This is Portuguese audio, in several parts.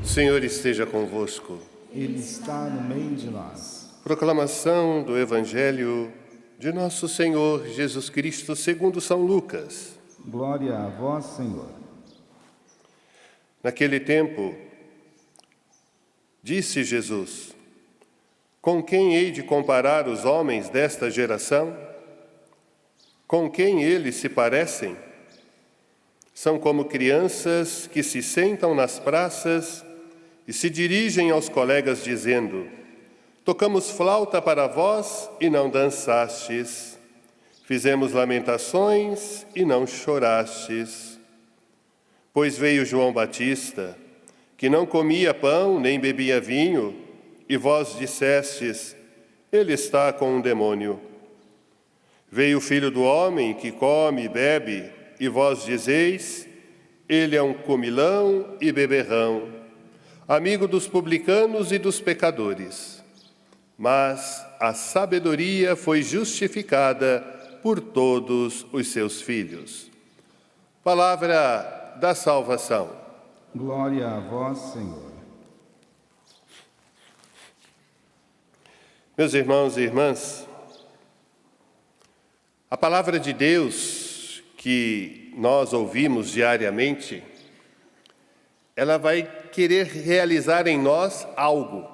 O Senhor esteja convosco. Ele está no meio de nós. Proclamação do Evangelho de nosso Senhor Jesus Cristo segundo São Lucas. Glória a vós, Senhor. Naquele tempo, disse Jesus: Com quem hei de comparar os homens desta geração? Com quem eles se parecem? São como crianças que se sentam nas praças e se dirigem aos colegas dizendo: Tocamos flauta para vós e não dançastes. Fizemos lamentações e não chorastes. Pois veio João Batista, que não comia pão nem bebia vinho, e vós dissestes: Ele está com um demônio. Veio o Filho do Homem, que come e bebe, e vós dizeis: Ele é um comilão e beberrão, amigo dos publicanos e dos pecadores. Mas a sabedoria foi justificada por todos os seus filhos. Palavra da salvação. Glória a vós, Senhor. Meus irmãos e irmãs, a palavra de Deus que nós ouvimos diariamente, ela vai querer realizar em nós algo,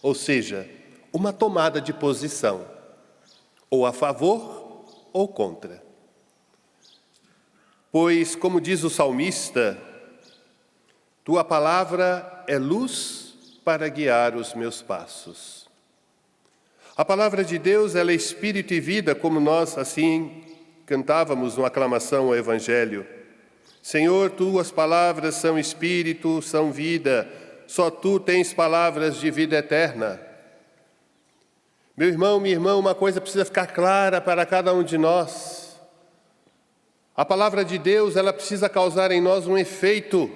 ou seja, uma tomada de posição, ou a favor ou contra. Pois, como diz o salmista, tua palavra é luz para guiar os meus passos. A palavra de Deus, ela é espírito e vida, como nós assim cantávamos numa aclamação ao Evangelho. Senhor, tuas palavras são espírito, são vida, só tu tens palavras de vida eterna. Meu irmão, minha irmã, uma coisa precisa ficar clara para cada um de nós. A palavra de Deus, ela precisa causar em nós um efeito,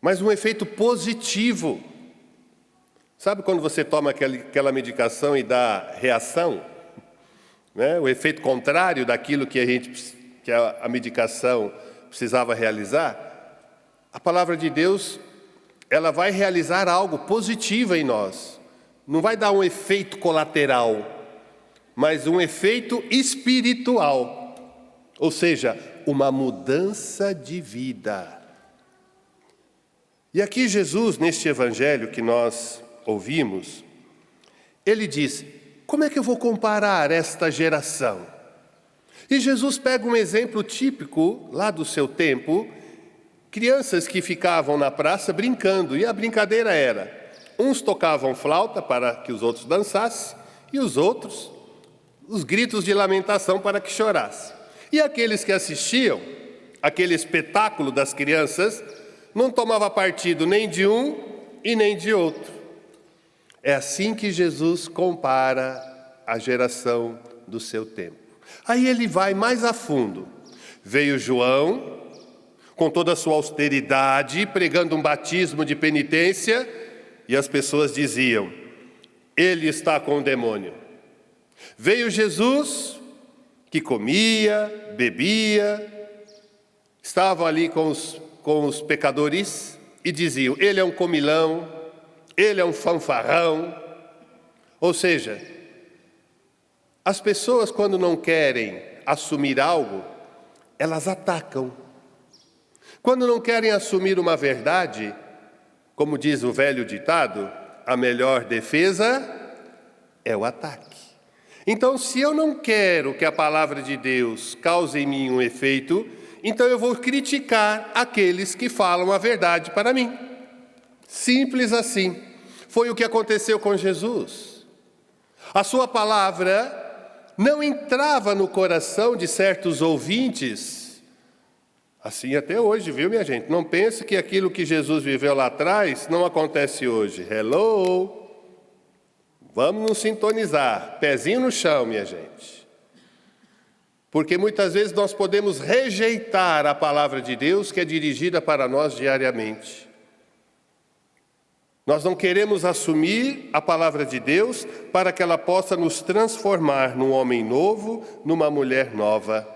mas um efeito positivo. Sabe quando você toma aquela medicação e dá reação? Né? O efeito contrário daquilo que a medicação precisava realizar? A palavra de Deus, ela vai realizar algo positivo em nós. Não vai dar um efeito colateral, mas um efeito espiritual. Ou seja, uma mudança de vida. E aqui Jesus, neste evangelho que nós ouvimos, ele diz: como é que eu vou comparar esta geração? E Jesus pega um exemplo típico lá do seu tempo, crianças que ficavam na praça brincando, e a brincadeira era: uns tocavam flauta para que os outros dançassem, e os outros, os gritos de lamentação para que chorassem. E aqueles que assistiam aquele espetáculo das crianças não tomava partido nem de um e nem de outro. É assim que Jesus compara a geração do seu tempo. Aí ele vai mais a fundo. Veio João, com toda a sua austeridade, pregando um batismo de penitência, e as pessoas diziam: ele está com o demônio. Veio Jesus, que comia, bebia, estavam ali com os pecadores, e diziam: ele é um comilão, ele é um fanfarrão. Ou seja, as pessoas, quando não querem assumir algo, elas atacam. Quando não querem assumir uma verdade, como diz o velho ditado, a melhor defesa é o ataque. Então, se eu não quero que a palavra de Deus cause em mim um efeito, então eu vou criticar aqueles que falam a verdade para mim. Simples assim. Foi o que aconteceu com Jesus. A sua palavra não entrava no coração de certos ouvintes. Assim até hoje, viu, minha gente? Não pense que aquilo que Jesus viveu lá atrás não acontece hoje. Hello! Vamos nos sintonizar. Pezinho no chão, minha gente. Porque muitas vezes nós podemos rejeitar a palavra de Deus que é dirigida para nós diariamente. Nós não queremos assumir a palavra de Deus para que ela possa nos transformar num homem novo, numa mulher nova.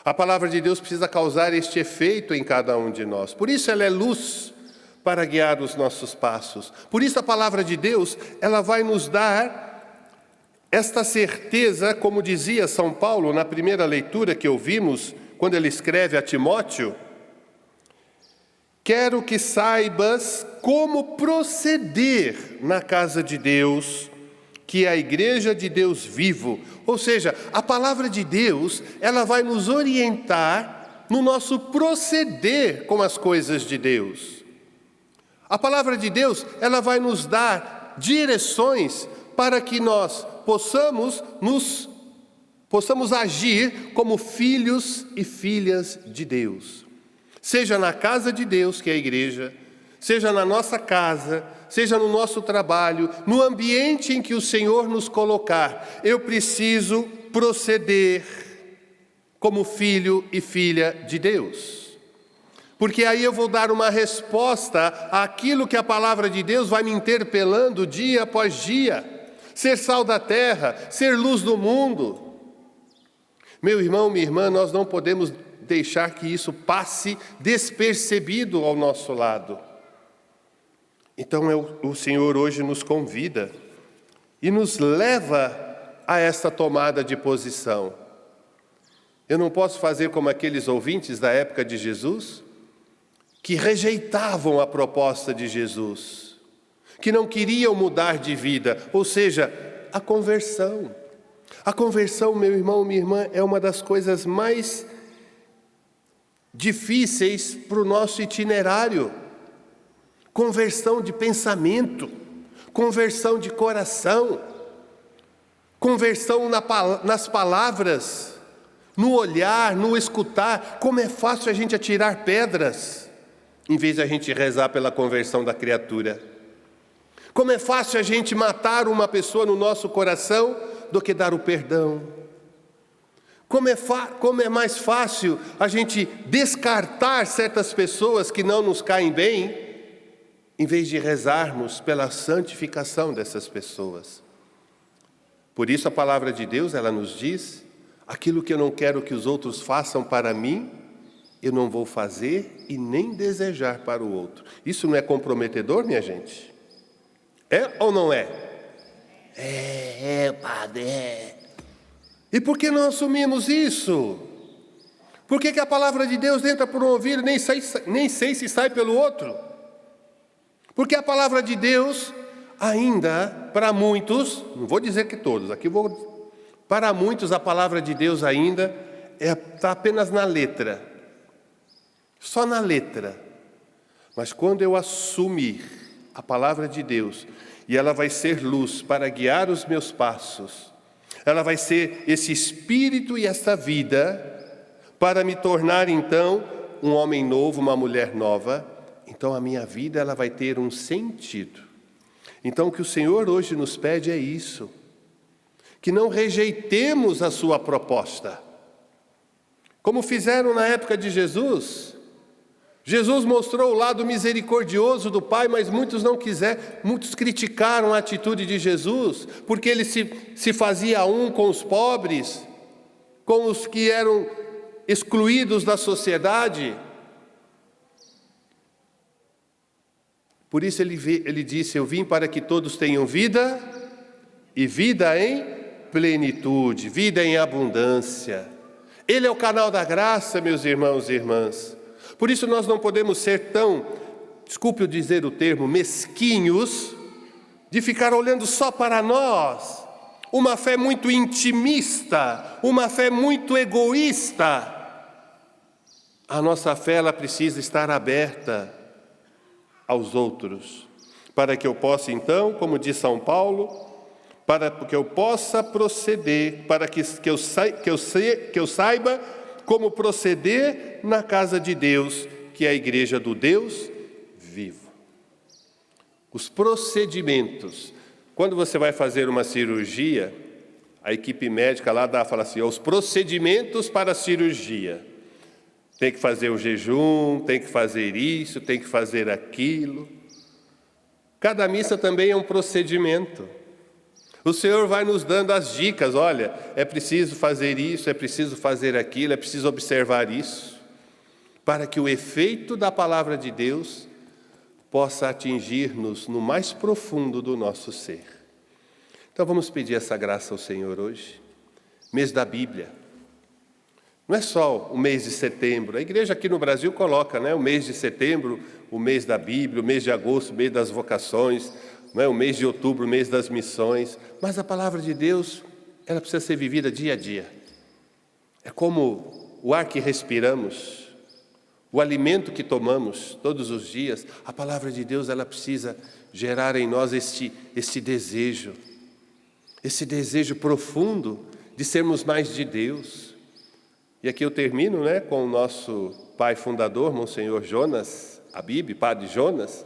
A palavra de Deus precisa causar este efeito em cada um de nós. Por isso ela é luz para guiar os nossos passos. Por isso a palavra de Deus, ela vai nos dar esta certeza, como dizia São Paulo na primeira leitura que ouvimos, quando ele escreve a Timóteo: quero que saibas como proceder na casa de Deus, que é a igreja de Deus vivo. Ou seja, a palavra de Deus, ela vai nos orientar no nosso proceder com as coisas de Deus. A palavra de Deus, ela vai nos dar direções para que nós possamos agir como filhos e filhas de Deus. Seja na casa de Deus, que é a igreja, seja na nossa casa, seja no nosso trabalho, no ambiente em que o Senhor nos colocar, eu preciso proceder como filho e filha de Deus. Porque aí eu vou dar uma resposta àquilo que a palavra de Deus vai me interpelando dia após dia. Ser sal da terra, ser luz do mundo. Meu irmão, minha irmã, nós não podemos deixar que isso passe despercebido ao nosso lado. Então o Senhor hoje nos convida e nos leva a essa tomada de posição. Eu não posso fazer como aqueles ouvintes da época de Jesus, que rejeitavam a proposta de Jesus, que não queriam mudar de vida, ou seja, a conversão. A conversão, meu irmão, minha irmã, é uma das coisas mais difíceis para o nosso itinerário. Conversão de pensamento, conversão de coração, conversão nas palavras, no olhar, no escutar. Como é fácil a gente atirar pedras, em vez de a gente rezar pela conversão da criatura. Como é fácil a gente matar uma pessoa no nosso coração do que dar o perdão. Como é mais fácil a gente descartar certas pessoas que não nos caem bem, em vez de rezarmos pela santificação dessas pessoas. Por isso a palavra de Deus, ela nos diz: aquilo que eu não quero que os outros façam para mim, eu não vou fazer e nem desejar para o outro. Isso não é comprometedor, minha gente? É ou não é? Padre, é. E por que não assumimos isso? Por que a palavra de Deus entra por um ouvido e nem sei se sai pelo outro? Porque a palavra de Deus ainda, para muitos, não vou dizer que todos, para muitos a palavra de Deus ainda está apenas na letra, só na letra. Mas quando eu assumir a palavra de Deus, e ela vai ser luz para guiar os meus passos, ela vai ser esse espírito e essa vida para me tornar então um homem novo, uma mulher nova. Então a minha vida, ela vai ter um sentido. Então o que o Senhor hoje nos pede é isso, que não rejeitemos a sua proposta, como fizeram na época de Jesus. Jesus mostrou o lado misericordioso do Pai, mas muitos não quiseram, muitos criticaram a atitude de Jesus, porque ele se fazia um com os pobres, com os que eram excluídos da sociedade. Por isso ele disse: eu vim para que todos tenham vida, e vida em plenitude, vida em abundância. Ele é o canal da graça, meus irmãos e irmãs. Por isso nós não podemos ser tão, desculpe eu dizer o termo, mesquinhos, de ficar olhando só para nós. Uma fé muito intimista, uma fé muito egoísta. A nossa fé, ela precisa estar aberta aos outros, para que eu possa então, como diz São Paulo, para que eu possa proceder, para que eu saiba como proceder na casa de Deus, que é a igreja do Deus vivo. Os procedimentos. Quando você vai fazer uma cirurgia, a equipe médica lá fala assim: os procedimentos para a cirurgia. Tem que fazer o jejum, tem que fazer isso, tem que fazer aquilo. Cada missa também é um procedimento. O Senhor vai nos dando as dicas, olha, é preciso fazer isso, é preciso fazer aquilo, é preciso observar isso, para que o efeito da palavra de Deus possa atingir-nos no mais profundo do nosso ser. Então vamos pedir essa graça ao Senhor hoje. Mês da Bíblia. Não é só o mês de setembro. A igreja aqui no Brasil coloca, o mês de setembro, o mês da Bíblia, o mês de agosto, o mês das vocações, o mês de outubro, o mês das missões. Mas a palavra de Deus, ela precisa ser vivida dia a dia. É como o ar que respiramos, o alimento que tomamos todos os dias. A palavra de Deus, ela precisa gerar em nós este desejo profundo de sermos mais de Deus. E aqui eu termino, com o nosso pai fundador, Monsenhor Jonas Abib, Padre Jonas,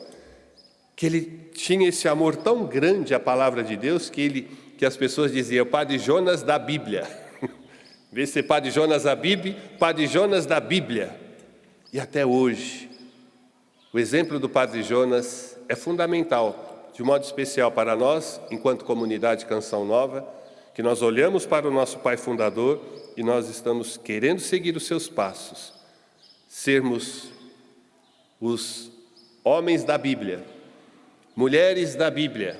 que ele tinha esse amor tão grande à palavra de Deus que as pessoas diziam, Padre Jonas da Bíblia. Em vez de ser Padre Jonas Abib, Padre Jonas da Bíblia. E até hoje, o exemplo do Padre Jonas é fundamental, de modo especial para nós, enquanto comunidade Canção Nova, que nós olhamos para o nosso pai fundador e nós estamos querendo seguir os seus passos, sermos os homens da Bíblia, mulheres da Bíblia,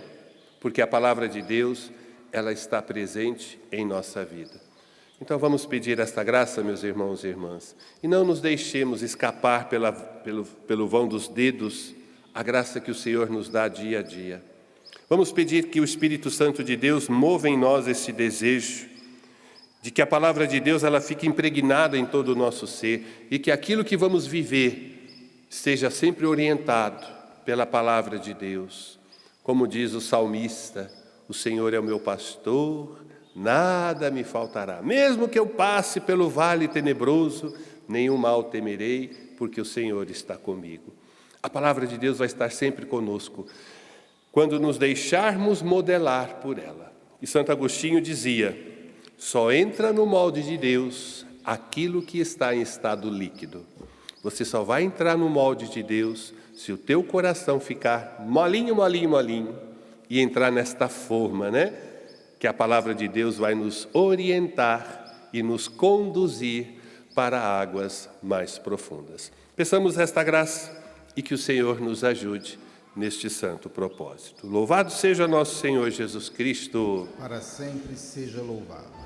porque a palavra de Deus, ela está presente em nossa vida. Então vamos pedir esta graça, meus irmãos e irmãs, e não nos deixemos escapar pelo vão dos dedos a graça que o Senhor nos dá dia a dia. Vamos pedir que o Espírito Santo de Deus mova em nós esse desejo, de que a palavra de Deus ela fique impregnada em todo o nosso ser, e que aquilo que vamos viver seja sempre orientado pela palavra de Deus. Como diz o salmista, o Senhor é o meu pastor, nada me faltará. Mesmo que eu passe pelo vale tenebroso, nenhum mal temerei, porque o Senhor está comigo. A palavra de Deus vai estar sempre conosco, quando nos deixarmos modelar por ela. E Santo Agostinho dizia, só entra no molde de Deus aquilo que está em estado líquido. Você só vai entrar no molde de Deus se o teu coração ficar molinho, molinho, molinho e entrar nesta forma, que a palavra de Deus vai nos orientar e nos conduzir para águas mais profundas. Peçamos esta graça e que o Senhor nos ajude neste santo propósito. Louvado seja nosso Senhor Jesus Cristo. Para sempre seja louvado.